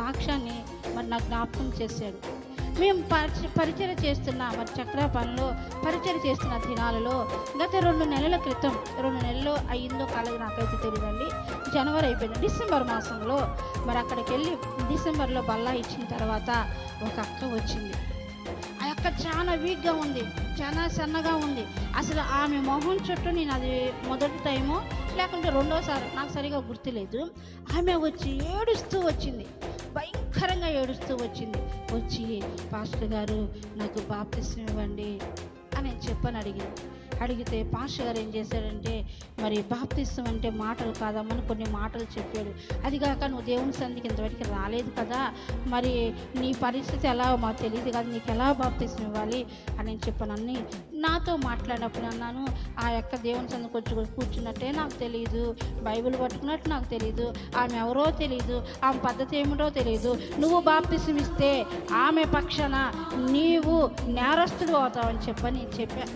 సాక్ష్యాన్ని మరి నాకు జ్ఞాపకం చేశాడు. మేము పరిచయం చేస్తున్న మరి చక్రాపాలెంలో పరిచయం చేస్తున్న దినాలలో గత 2 నెలల క్రితం, 2 నెలలు అయ్యిందో కాలేదు నాకైతే తెలియదండి, జనవరి అయిపోయింది, డిసెంబర్ మాసంలో మరి అక్కడికి వెళ్ళి డిసెంబర్లో బల్లా ఇచ్చిన తర్వాత ఒక అక్క వచ్చింది. ఆ అక్క చాలా వీక్గా ఉంది, చాలా సన్నగా ఉంది. అసలు ఆమె మొహం చుట్టూ నేను అది మొదటి టైము లేకుంటే రెండోసారి నాకు సరిగా గుర్తులేదు, ఆమె వచ్చి ఏడుస్తూ వచ్చింది, భయంకరంగా ఏడుస్తూ వచ్చింది. వచ్చి పాస్టర్ గారు నాకు బాప్తిస్మం ఇవ్వండి అని చెప్పని అడిగితే పాస్టర్ గారు ఏం చేశాడంటే, మరి బాప్తిస్మం అంటే మాటలు కాదమ్మని కొన్ని మాటలు చెప్పాడు. అదిగాక నువ్వు దేవుని సన్నిధికి ఇంతవరకు రాలేదు కదా, మరి నీ పరిస్థితి ఎలా మాకు తెలియదు కదా, నీకు ఎలా బాప్తిస్మం ఇవ్వాలి అని చెప్పానని నాతో మాట్లాడినప్పుడు అన్నాను, ఆ యొక్క దేవుని సన్నిధికి వచ్చి కూర్చున్నట్టే నాకు తెలియదు, బైబిల్ పట్టుకున్నట్టు నాకు తెలియదు, ఆమె ఎవరో తెలియదు, ఆమె పద్ధతి ఏమిటో తెలియదు, నువ్వు బాప్తిస్మం ఇస్తే ఆమె పక్షాన నీవు నేరస్తుడు అవుతావని చెప్పని చెప్పా.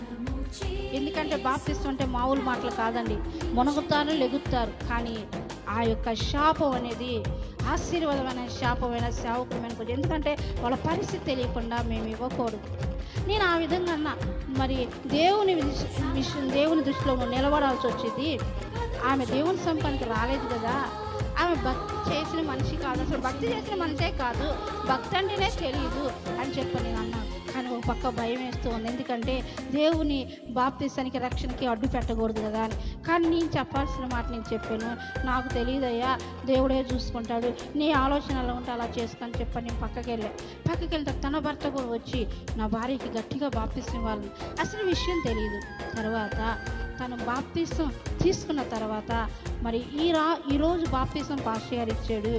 ఎందుకంటే బాప్తిస్మం అంటే మామూలు మాటలు కాదండి, మునుగుతారు లెగుతారు. కానీ ఆ యొక్క శాపం అనేది ఆశీర్వాదమైన శాపమైన సేవకులమైన, ఎందుకంటే వాళ్ళ పరిస్థితి తెలియకుండా మేము ఇవ్వకూడదు. నేను ఆ విధంగా అన్నా, మరి దేవుని దృష్టిలో నిలబడాల్సి వచ్చింది. ఆమె దేవుని సంపానికి రాలేదు కదా, ఆమె భక్తి చేసిన మనిషి కాదు, అసలు భక్తి చేసిన మనిషే కాదు, భక్తి అంటేనే తెలియదు అని చెప్పి నేను అన్నాను. కానీ ఒక పక్క భయం వేస్తూ ఉంది, ఎందుకంటే దేవుని బాప్తిసానికి రక్షణకి అడ్డు పెట్టకూడదు కదా అని. కానీ నేను చెప్పాల్సిన మాట నేను చెప్పాను, నాకు తెలియదయ్యా, దేవుడే చూసుకుంటాడు, నీ ఆలోచనలో ఉంటే అలా చేసుకొని చెప్పని నేను పక్కకి వెళ్తే తన భర్త కూడా వచ్చి నా భార్యకి గట్టిగా బాప్తిసం ఇవ్వాలని అసలు విషయం తెలియదు. తర్వాత తను బాప్తిసం తీసుకున్న తర్వాత మరి ఈరోజు బాప్తిసం పాస్టర్ గారు ఇచ్చాడు.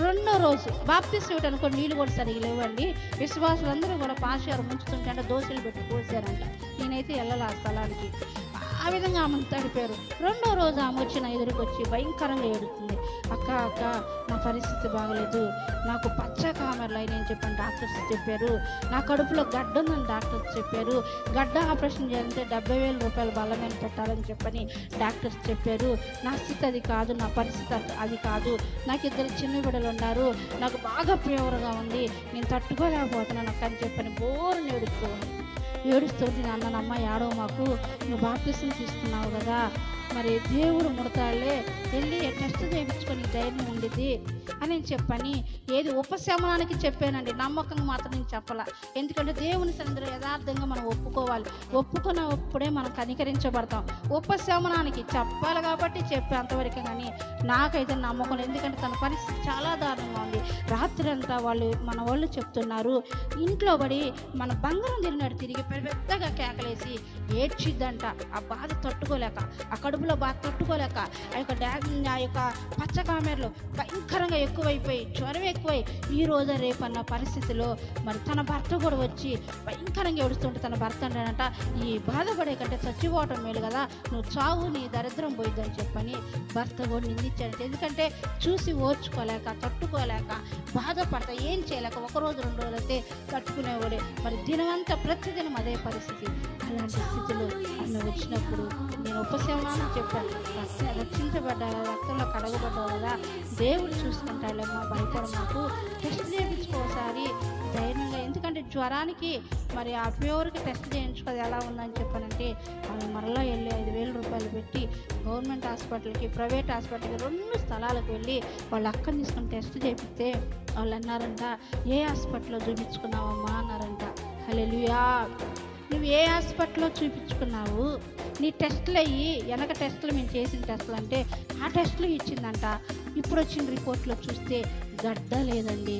రెండో రోజు బాప్తిసం ఇవ్వడానికి కూడా నీళ్ళు కూడా సరిగ్గా లేవండి. విశ్వాసులందరూ కూడా పాస్టర్ గారు ముంచుతుంటే అంటే దోశలు పెట్టి పోసారంట. నేనైతే వెళ్ళాలి ఆ స్థలానికి. ఆ విధంగా ఆమెను తడిపారు. రెండో రోజు ఆమె వచ్చి నా ఎదురుకు వచ్చి భయంకరంగా ఏడుతుంది, అక్క నా పరిస్థితి బాగలేదు, నాకు పచ్చ కామెర్లు అయినాయని చెప్పని డాక్టర్స్ చెప్పారు, నా కడుపులో గడ్డ ఉందని డాక్టర్స్ చెప్పారు, గడ్డ ఆపరేషన్ చేయాలంటే 70,000 రూపాయలు బల్ల మీద పెట్టాలని చెప్పని డాక్టర్స్ చెప్పారు, నా స్థితి అది కాదు, నా పరిస్థితి అది కాదు, నాకు 2 చిన్న బిడ్డలు ఉన్నారు, నాకు బాగా ఫీవర్గా ఉంది, నేను తట్టుకోలేకపోతున్నాను అక్క అని చెప్పని బోరుని ఏడుస్తుంది. నాన్నమ్మ ఏడవ మాకు, నువ్వు బాప్తిసం తీసుకున్నావు కదా, మరి దేవుడు ముడతాళ్లే, వెళ్ళి టెస్ట్ చేయించుకొని ధైర్యం ఉండిద్ది అని చెప్పని ఏది ఉపశమనానికి చెప్పానండి, నమ్మకంగా మాత్రం నేను చెప్పాల. ఎందుకంటే దేవుని సన్నిధిలో యథార్థంగా మనం ఒప్పుకోవాలి, ఒప్పుకున్నప్పుడే మనం కనికరించబడతాం. ఉపశమనానికి చెప్పాలి కాబట్టి చెప్పే అంతవరకే, కానీ నాకైతే నమ్మకం. ఎందుకంటే తన పరిస్థితి చాలా దారుణంగా ఉంది. రాత్రి అంతా మన వాళ్ళు చెప్తున్నారు, ఇంట్లో పడి మన బంగారం తిరిగి పెద్దగా కేకలేసి ఏడ్చిద్దంట. ఆ బాధ తట్టుకోలేక, ఆ కడుపులో బాధ తట్టుకోలేక, ఆ యొక్క పచ్చకామెరలు భయంకరంగా ఎక్కువైపోయి, జ్వరం ఎక్కువై ఈ రోజు రేపన్న పరిస్థితిలో మరి తన భర్త కూడా వచ్చి భయంకరంగా ఏడుస్తుంటే తన భర్త అంటాడంట, ఈ బాధపడే కంటే చచ్చిపోవటం మేలు కదా, నువ్వు చావు, నీ దరిద్రం పోయిద్దని చెప్పని భర్త కూడా నిందించాడంట. ఎందుకంటే చూసి ఓర్చుకోలేక, తట్టుకోలేక, బాధపడతా, ఏం చేయలేక, 1 రోజు 2 రోజులు అయితే తట్టుకునేవాడే. మరి దినమంతా ప్రతిదినం అదే పరిస్థితి. అలాంటి స్థితిలో ఆమె వచ్చినప్పుడు నేను ఉపశమనాన్ని చెప్పాను, రక్షించబడ్డావు, రక్తంలో కడగబడ్డావు కదా, దేవుడు చూసుకుంటాడేమో, భయపడ, మాకు టెస్ట్ చేయించుకోసారి ధైర్యంగా. ఎందుకంటే జ్వరానికి మరి ఆ ప్యూర్కి టెస్ట్ చేయించుకోదు ఎలా ఉందని చెప్పానంటే, ఆమె మరలా వెళ్ళి 5,000 రూపాయలు పెట్టి గవర్నమెంట్ హాస్పిటల్కి, ప్రైవేట్ హాస్పిటల్కి 2 స్థలాలకు వెళ్ళి వాళ్ళ అక్కని తీసుకొని టెస్ట్ చేపిస్తే వాళ్ళు అన్నారంట, ఏ హాస్పిటల్లో చూపించుకున్నావమ్మా అన్నారంట. హల్లెలూయా. నువ్వు ఏ హాస్పిటల్లో చూపించుకున్నావు, నీ టెస్టులు అయ్యి వెనక టెస్టులు మేము చేసిన టెస్టులు అంటే ఆ టెస్టులు ఇచ్చిందంట. ఇప్పుడు వచ్చిన రిపోర్ట్లో చూస్తే గడ్డ లేదండి,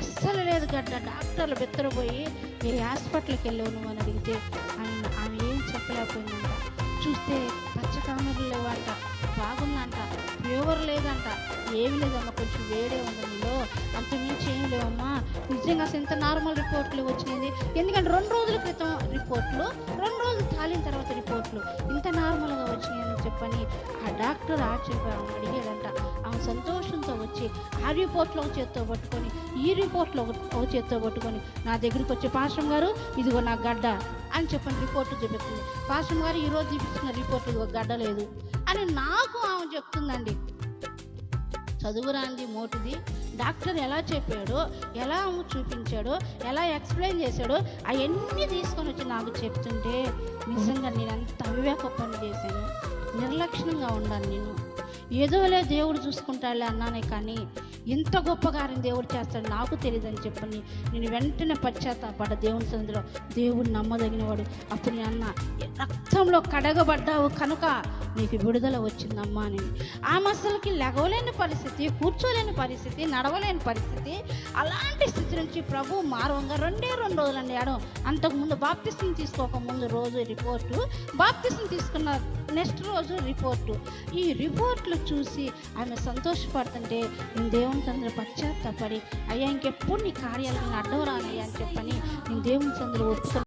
అస్సలు లేదు గడ్డ. డాక్టర్లు బెత్తరపోయి ఏ హాస్పిటల్కి వెళ్ళావు నువ్వు అని అడిగితే ఆమె ఏం చెప్పలేకపోయిందంట. చూస్తే పచ్చకామెరలు లేవంట, బాగుందంట, ఫీవర్ లేదంట, ఏమి లేదమ్మా, కొంచెం వేడే ఉంది నీలో, అంతమించి ఏం లేవమ్మా, నిజంగా అసలు ఇంత నార్మల్ రిపోర్ట్లు వచ్చినాయి. ఎందుకంటే 2 రోజుల క్రితం రిపోర్ట్లు, 2 రోజులు తాలిన తర్వాత రిపోర్ట్లు ఇంత నార్మల్గా వచ్చినాయని చెప్పని ఆ డాక్టర్ ఆశ్చర్యపోయి అడిగాడంట. ఆమె సంతోషంతో వచ్చి ఆ రిపోర్ట్లో ఒక చేత్తో పట్టుకొని, ఈ రిపోర్ట్లో ఒక చేత్తో పట్టుకొని నా దగ్గరికి వచ్చి, పాస్టర్ గారు ఇదిగో నా గడ్డ అని చెప్పని రిపోర్టు చూపిస్తుంది. పాస్టర్ గారు ఈరోజు చూపించిన రిపోర్ట్ ఇదిగో గడ్డ లేదు అని నాకు ఆమె చెప్తుందండి. చదువురాంది మోటిది డాక్టర్ ఎలా చెప్పాడో, ఎలా చూపించాడో, ఎలా ఎక్స్ప్లెయిన్ చేశాడో అవన్నీ తీసుకొని వచ్చి నాకు చెప్తుంటే నిజంగా నేను ఎంత అవివేక పని చేశాను. నిర్లక్ష్యంగా ఉన్నాను. నేను ఏదోలే దేవుడు చూసుకుంటాడులే అన్నానే కానీ ఇంత గొప్ప కార్యం దేవుడు చేస్తాడు నాకు తెలియదని చెప్పని నేను వెంటనే పశ్చాత్తాపడ్డ దేవుని సన్నిధిలో. దేవుడు నమ్మదగినవాడు. అప్పుడు నేను అన్న, రక్తంలో కడగబడ్డావు కనుక నీకు విడుదల వచ్చిందమ్మా అని. ఆమె అసలుకి లెగవలేని పరిస్థితి, కూర్చోలేని పరిస్థితి, నడవలేని పరిస్థితి. అలాంటి స్థితి నుంచి ప్రభు మారవంగా 2 రోజులండి ఆడడం. అంతకుముందు బాప్తిసం తీసుకోకముందు రోజు రిపోర్టు, బాప్తిసం తీసుకున్న నెక్స్ట్ రోజు రిపోర్టు. ఈ రిపోర్ట్లు చూసి ఆమె సంతోషపడుతుంటే నేను దేవుని సందులో పశ్చాత్తాపడి, అయ్యా ఇంకెప్పుడు నీ కార్యాలకు నేను అడ్డం రానయ్యా అని చెప్పని నేను దేవుని సందులో ఒప్పుకొని